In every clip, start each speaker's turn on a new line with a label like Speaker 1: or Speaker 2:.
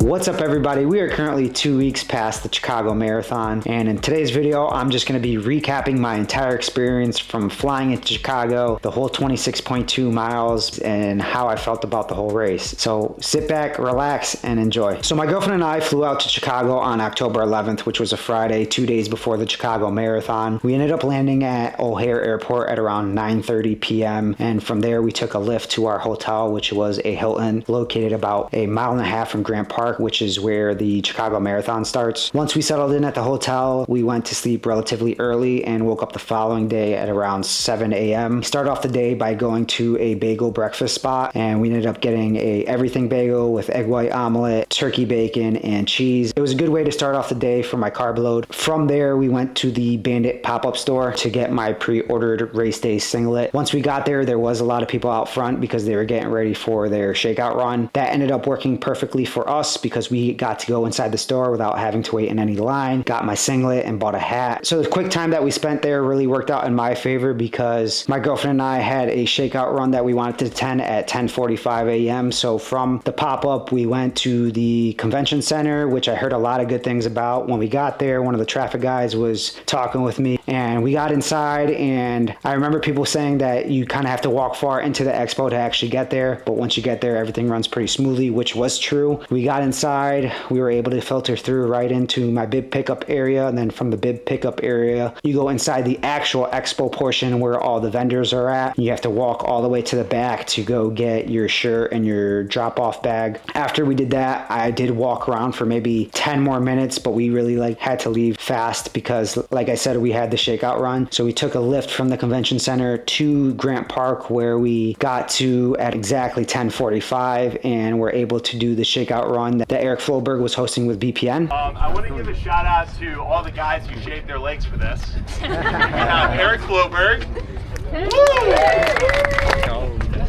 Speaker 1: What's up everybody? We are currently 2 weeks past the Chicago Marathon, and in today's video I'm just going to be recapping my entire experience from flying into Chicago, the whole 26.2 miles, and how I felt about the whole race. So sit back, relax, and enjoy. So my girlfriend and I flew out to Chicago on October 11th, which was a Friday, 2 days before the Chicago Marathon. We ended up landing at O'Hare Airport at around 9:30 p.m. and from there we took a lift to our hotel, which was a Hilton located about a mile and a half from Grant Park, which is where the Chicago Marathon starts. Once we settled in at the hotel, we went to sleep relatively early and woke up the following day at around 7 a.m. We started off the day by going to a bagel breakfast spot, and we ended up getting a everything bagel with egg white omelet, turkey bacon, and cheese. It was a good way to start off the day for my carb load. From there, we went to the Bandit pop-up store to get my pre-ordered race day singlet. Once we got there was a lot of people out front because they were getting ready for their shakeout run. That ended up working perfectly for us because we got to go inside the store without having to wait in any line, got my singlet and bought a hat. So the quick time that we spent there really worked out in my favor because my girlfriend and I had a shakeout run that we wanted to attend at 10:45 a.m. So from the pop-up, we went to the convention center, which I heard a lot of good things about. When we got there, one of the traffic guys was talking with me, and we got inside, and I remember people saying that you kind of have to walk far into the expo to actually get there, but once you get there, everything runs pretty smoothly, which was true. We got inside, we were able to filter through right into my bib pickup area, and then from the bib pickup area, you go inside the actual expo portion where all the vendors are at. You have to walk all the way to the back to go get your shirt and your drop-off bag. After we did that, I did walk around for maybe 10 more minutes, but we really had to leave fast because, like I said, we had the shakeout run. So we took a lift from the convention center to Grant Park, where we got to at exactly 10:45 and were able to do the shakeout run that Eric Floberg was hosting with BPN.
Speaker 2: I want to give a shout out to all the guys who shaved their legs for this. We have Eric Floberg.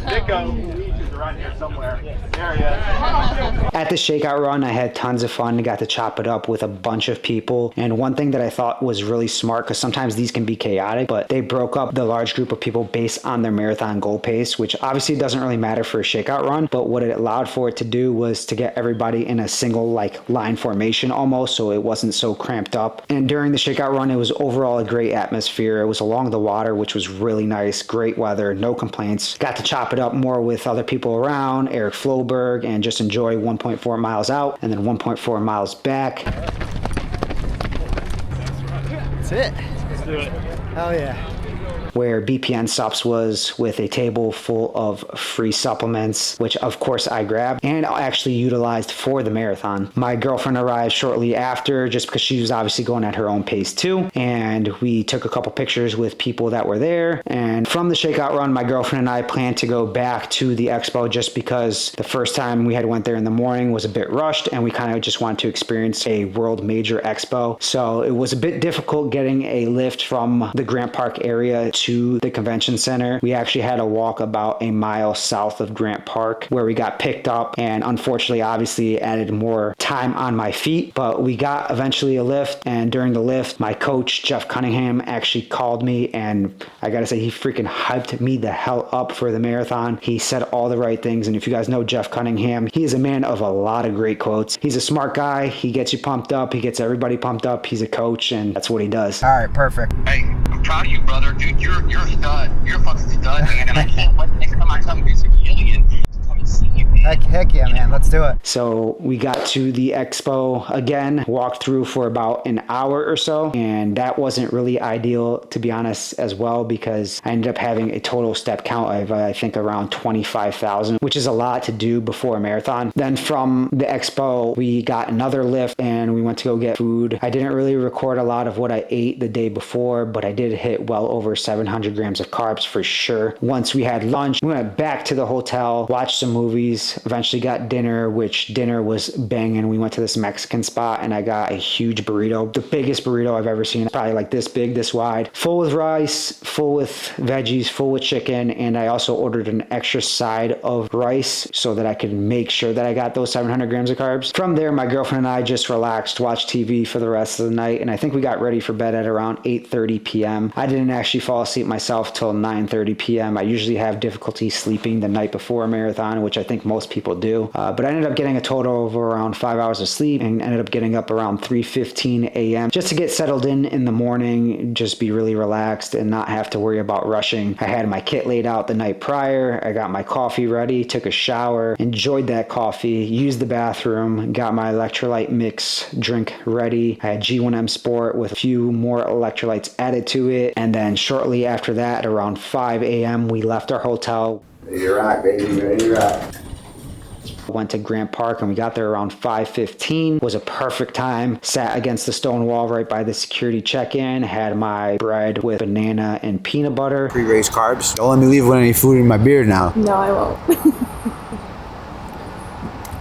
Speaker 2: Nico. Around here somewhere. There he is.
Speaker 1: At the shakeout run, I had tons of fun and got to chop it up with a bunch of people. And one thing that I thought was really smart, because sometimes these can be chaotic, but they broke up the large group of people based on their marathon goal pace, which obviously doesn't really matter for a shakeout run, but what it allowed for it to do was to get everybody in a single line formation almost, so it wasn't so cramped up. And during the shakeout run, it was overall a great atmosphere. It was along the water, which was really nice, great weather, no complaints. Got to chop it up more with other people around, Eric Floberg, and just enjoy 1.4 miles out and then 1.4 miles back.
Speaker 3: That's it.
Speaker 2: Let's do it.
Speaker 3: Hell yeah.
Speaker 1: Where BPN Sups was with a table full of free supplements, which of course I grabbed and actually utilized for the marathon. My girlfriend arrived shortly after just because she was obviously going at her own pace too, and we took a couple pictures with people that were there. And from the shakeout run, my girlfriend and I planned to go back to the expo just because the first time we had went there in the morning was a bit rushed and we kind of just wanted to experience a world major expo. So it was a bit difficult getting a lift from the Grant Park area to the convention center. We actually had to walk about a mile south of Grant Park where we got picked up, and unfortunately obviously added more time on my feet, but we got eventually a lift. And during the lift, my coach Jeff Cunningham actually called me, and I gotta say he freaking hyped me the hell up for the marathon. He said all the right things, and if you guys know Jeff Cunningham, he is a man of a lot of great quotes. He's a smart guy, he gets you pumped up, he gets everybody pumped up. He's a coach, and that's what he does.
Speaker 3: All right, perfect.
Speaker 4: Hey, I'm proud of you, brother. Dude, you're a stud. You're a fucking stud, man. And I can't wait next time I come visit Gillian to come and see you, man.
Speaker 3: Heck yeah, man. Let's do it.
Speaker 1: So we got to the expo again, walked through for about an hour or so, and that wasn't really ideal, to be honest, as well, because I ended up having a total step count of I think around 25,000, which is a lot to do before a marathon. Then from the expo, we got another lift and we went to go get food. I didn't really record a lot of what I ate the day before, but I did hit well over 700 grams of carbs for sure. Once we had lunch, we went back to the hotel, watched some movies, eventually got dinner, which dinner was banging. We went to this Mexican spot and I got a huge burrito, the biggest burrito I've ever seen, probably like this big, this wide, full with rice, full with veggies, full with chicken, and I also ordered an extra side of rice so that I could make sure that I got those 700 grams of carbs. From there, my girlfriend and I just relaxed, watched TV for the rest of the night, and I think we got ready for bed at around 8:30 p.m. I didn't actually fall asleep myself till 9:30 p.m. I usually have difficulty sleeping the night before a marathon, which I think most most people do. But I ended up getting a total of around 5 hours of sleep and ended up getting up around 3:15 a.m. just to get settled in the morning, just be really relaxed and not have to worry about rushing. I had my kit laid out the night prior. I got my coffee ready, took a shower, enjoyed that coffee, used the bathroom, got my electrolyte mix drink ready. I had G1M Sport with a few more electrolytes added to it. And then shortly after that, around 5 a.m., we left our hotel.
Speaker 3: Ready to rock, baby. Ready to rock.
Speaker 1: Went to Grant Park and we got there around 5:15. Was a perfect time. Sat against the stone wall right by the security check-in. Had my bread with banana and peanut butter.
Speaker 3: Pre-race carbs. Don't let me leave with any food in my beard now.
Speaker 5: No, I won't.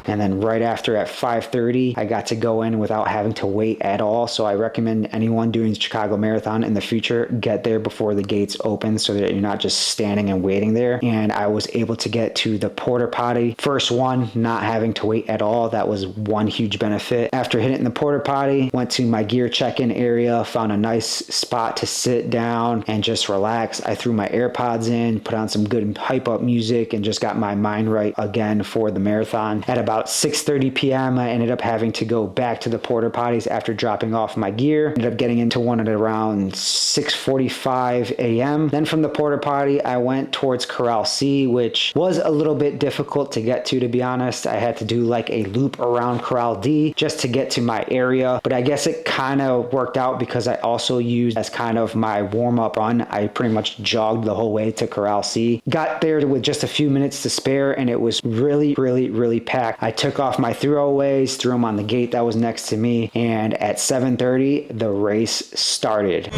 Speaker 1: And then right after at 5:30, I got to go in without having to wait at all. So I recommend anyone doing the Chicago Marathon in the future, get there before the gates open so that you're not just standing and waiting there. And I was able to get to the porta potty. First one, not having to wait at all. That was one huge benefit. After hitting the porta potty, went to my gear check-in area, found a nice spot to sit down and just relax. I threw my AirPods in, put on some good hype up music, and just got my mind right again for the marathon. At about 6:30 p.m. I ended up having to go back to the porta potties after dropping off my gear. Ended up getting into one at around 6:45 a.m. Then from the porta potty, I went towards Corral C, which was a little bit difficult to get to be honest. I had to do like a loop around Corral D just to get to my area, but I guess it kind of worked out because I also used as kind of my warm-up run. I pretty much jogged the whole way to Corral C. Got there with just a few minutes to spare and it was really packed. I took off my throwaways, threw them on the gate that was next to me, and at 7:30 the race started.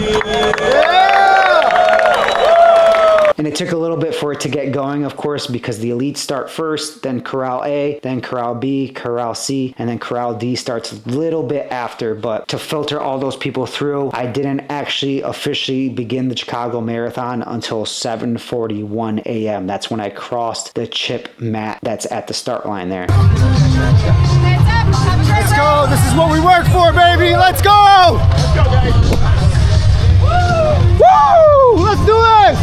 Speaker 1: And it took a little bit for it to get going, of course, because the elites start first, then Corral A, then Corral B, Corral C, and then Corral D starts a little bit after. But to filter all those people through, I didn't actually officially begin the Chicago Marathon until 7:41 a.m. That's when I crossed the chip mat that's at the start line there.
Speaker 3: Let's go. This is what we work for, baby. Let's go.
Speaker 2: Let's go, guys.
Speaker 3: Woo! Let's do this.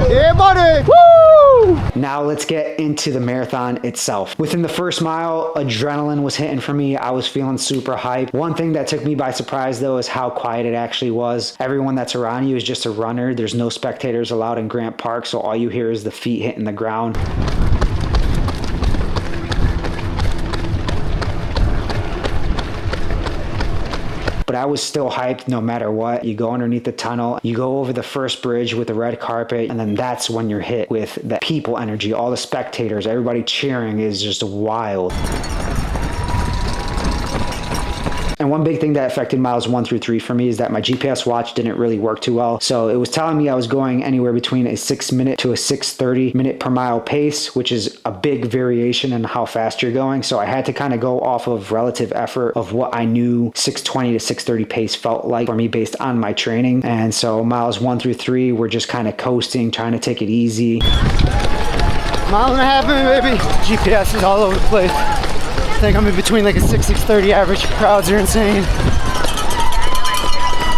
Speaker 3: Yeah, buddy! Woo!
Speaker 1: Now let's get into the marathon itself. Within the first mile, adrenaline was hitting for me. I was feeling super hyped. One thing that took me by surprise though is how quiet it actually was. Everyone that's around you is just a runner. There's no spectators allowed in Grant Park, so all you hear is the feet hitting the ground. But I was still hyped no matter what. You go underneath the tunnel, you go over the first bridge with the red carpet, and then that's when you're hit with the people energy. All the spectators, everybody cheering is just wild. And one big thing that affected miles 1 through 3 for me is that my GPS watch didn't really work too well. So it was telling me I was going anywhere between a 6 minute to a 6:30 minute per mile pace, which is a big variation in how fast you're going. So I had to kind of go off of relative effort of what I knew 6:20 to 6:30 pace felt like for me based on my training. And so miles 1 through 3 were just kind of coasting, trying to take it easy.
Speaker 3: Mile and a half in, baby. GPS is all over the place. I think I'm in between like a 6:30 average. Crowds are insane.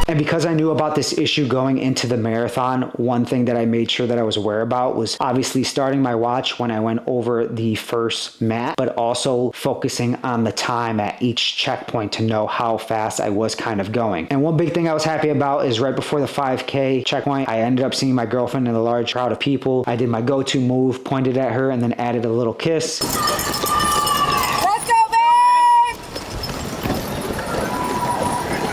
Speaker 1: And because I knew about this issue going into the marathon, one thing that I made sure that I was aware about was obviously starting my watch when I went over the first mat, but also focusing on the time at each checkpoint to know how fast I was kind of going. And one big thing I was happy about is right before the 5K checkpoint, I ended up seeing my girlfriend in a large crowd of people. I did my go-to move, pointed at her, and then added a little kiss.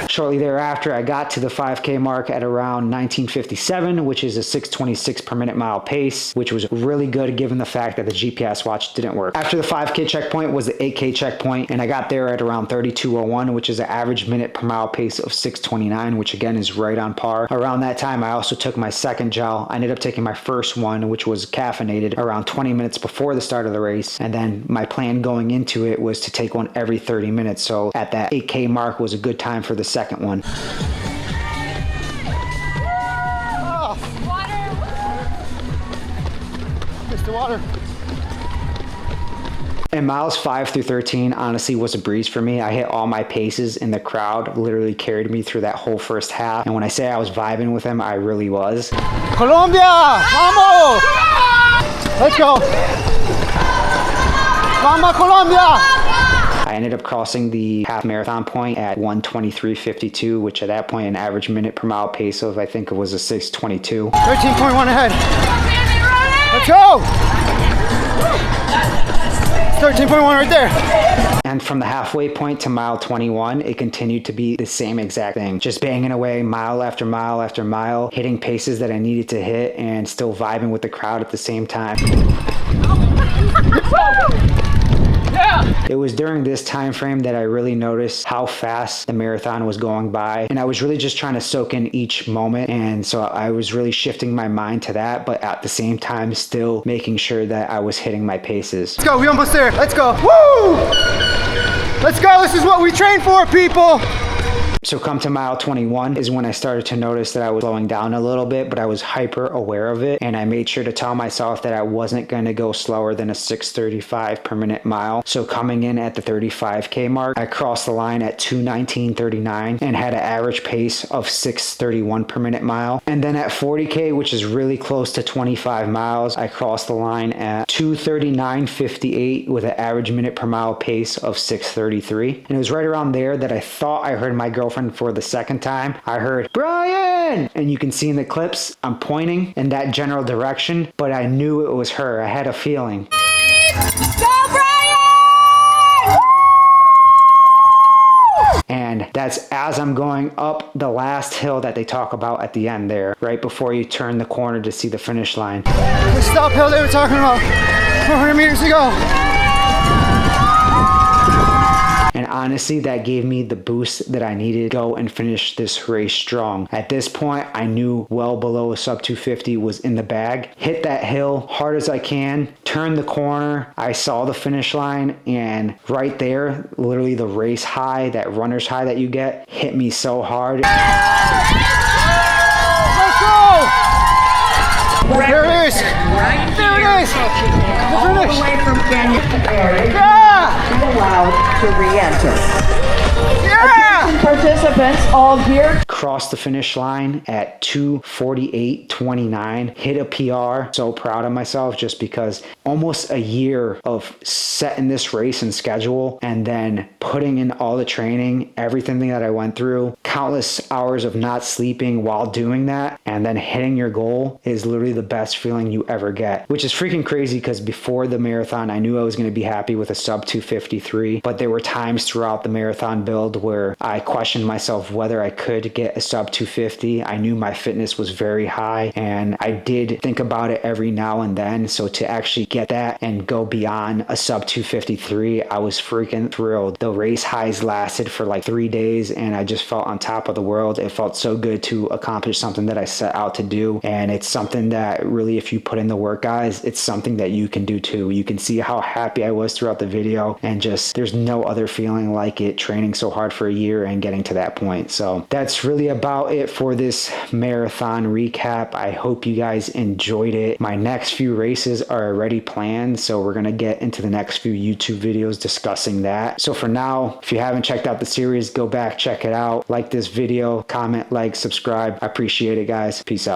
Speaker 1: Shortly thereafter, I got to the 5K mark at around 19:57, which is a 6:26 per minute mile pace, which was really good given the fact that the GPS watch didn't work. After the 5K checkpoint was the 8K checkpoint, and I got there at around 32:01, which is an average minute per mile pace of 6:29, which again is right on par. Around that time, I also took my second gel. I ended up taking my first one, which was caffeinated, around 20 minutes before the start of the race. And then my plan going into it was to take one every 30 minutes. So at that 8K mark was a good time for the second one.
Speaker 3: Mr. Water.
Speaker 1: And miles 5 through 13 honestly was a breeze for me. I hit all my paces and the crowd literally carried me through that whole first half. And when I say I was vibing with them, I really was.
Speaker 3: Colombia! Vamos! Let's go! Vamos, Colombia!
Speaker 1: I ended up crossing the half marathon point at 1:23:52, which at that point an average minute per mile pace of, I think it was a 6:22.
Speaker 3: 13.1 ahead. Let's go! 13.1 right there.
Speaker 1: And from the halfway point to mile 21, it continued to be the same exact thing. Just banging away mile after mile after mile, hitting paces that I needed to hit and still vibing with the crowd at the same time. It was during this time frame that I really noticed how fast the marathon was going by, and I was really just trying to soak in each moment, and so I was really shifting my mind to that, but at the same time still making sure that I was hitting my paces.
Speaker 3: Let's go, we almost there. Let's go. Woo! Let's go, this is what we train for, people.
Speaker 1: So come to mile 21 is when I started to notice that I was slowing down a little bit, but I was hyper aware of it. And I made sure to tell myself that I wasn't going to go slower than a 6:35 per minute mile. So coming in at the 35K mark, I crossed the line at 2:19:39 and had an average pace of 6:31 per minute mile. And then at 40K, which is really close to 25 miles, I crossed the line at 2:39:58 with an average minute per mile pace of 6:33. And it was right around there that I thought I heard my girlfriend for the second time. I heard, "Bryan!" And you can see in the clips, I'm pointing in that general direction, but I knew it was her. I had a feeling.
Speaker 5: Go, Bryan!
Speaker 1: And that's as I'm going up the last hill that they talk about at the end there, right before you turn the corner to see the finish line.
Speaker 3: The stop hill they were talking about 400 meters ago.
Speaker 1: And honestly, that gave me the boost that I needed to go and finish this race strong. At this point, I knew well below a sub 250 was in the bag. Hit that hill hard as I can, turned the corner. I saw the finish line, and right there, literally the race high, that runner's high that you get, hit me so hard.
Speaker 3: Let's go! There it is! There it is! The finish!
Speaker 5: Away from Canyon area.
Speaker 3: Yeah!
Speaker 5: Allowed to re-enter.
Speaker 3: Yeah!
Speaker 5: Participants all geared.
Speaker 1: Crossed the finish line at 2:48:29, hit a PR. So proud of myself, just because almost a year of setting this race and schedule and then putting in all the training, everything that I went through, countless hours of not sleeping while doing that, and then hitting your goal is literally the best feeling you ever get, which is freaking crazy because before the marathon, I knew I was going to be happy with a sub 253, but there were times throughout the marathon build where I questioned myself whether I could get a sub 250. I knew my fitness was very high, and I did think about it every now and then. So to actually get that and go beyond a sub 253, I was freaking thrilled. The race highs lasted for like 3 days, and I just felt on top of the world. It felt so good to accomplish something that I set out to do, and it's something that really, if you put in the work, guys, it's something that you can do too. You can see how happy I was throughout the video, and just there's no other feeling like it, training so hard for a year and getting to that point. So that's really about it for this marathon recap. I hope you guys enjoyed it. My next few races are already planned, so we're gonna get into the next few YouTube videos discussing that. So for now, if you haven't checked out the series, go back, check it out. Like this video, comment, like, subscribe. I appreciate it, guys. Peace out.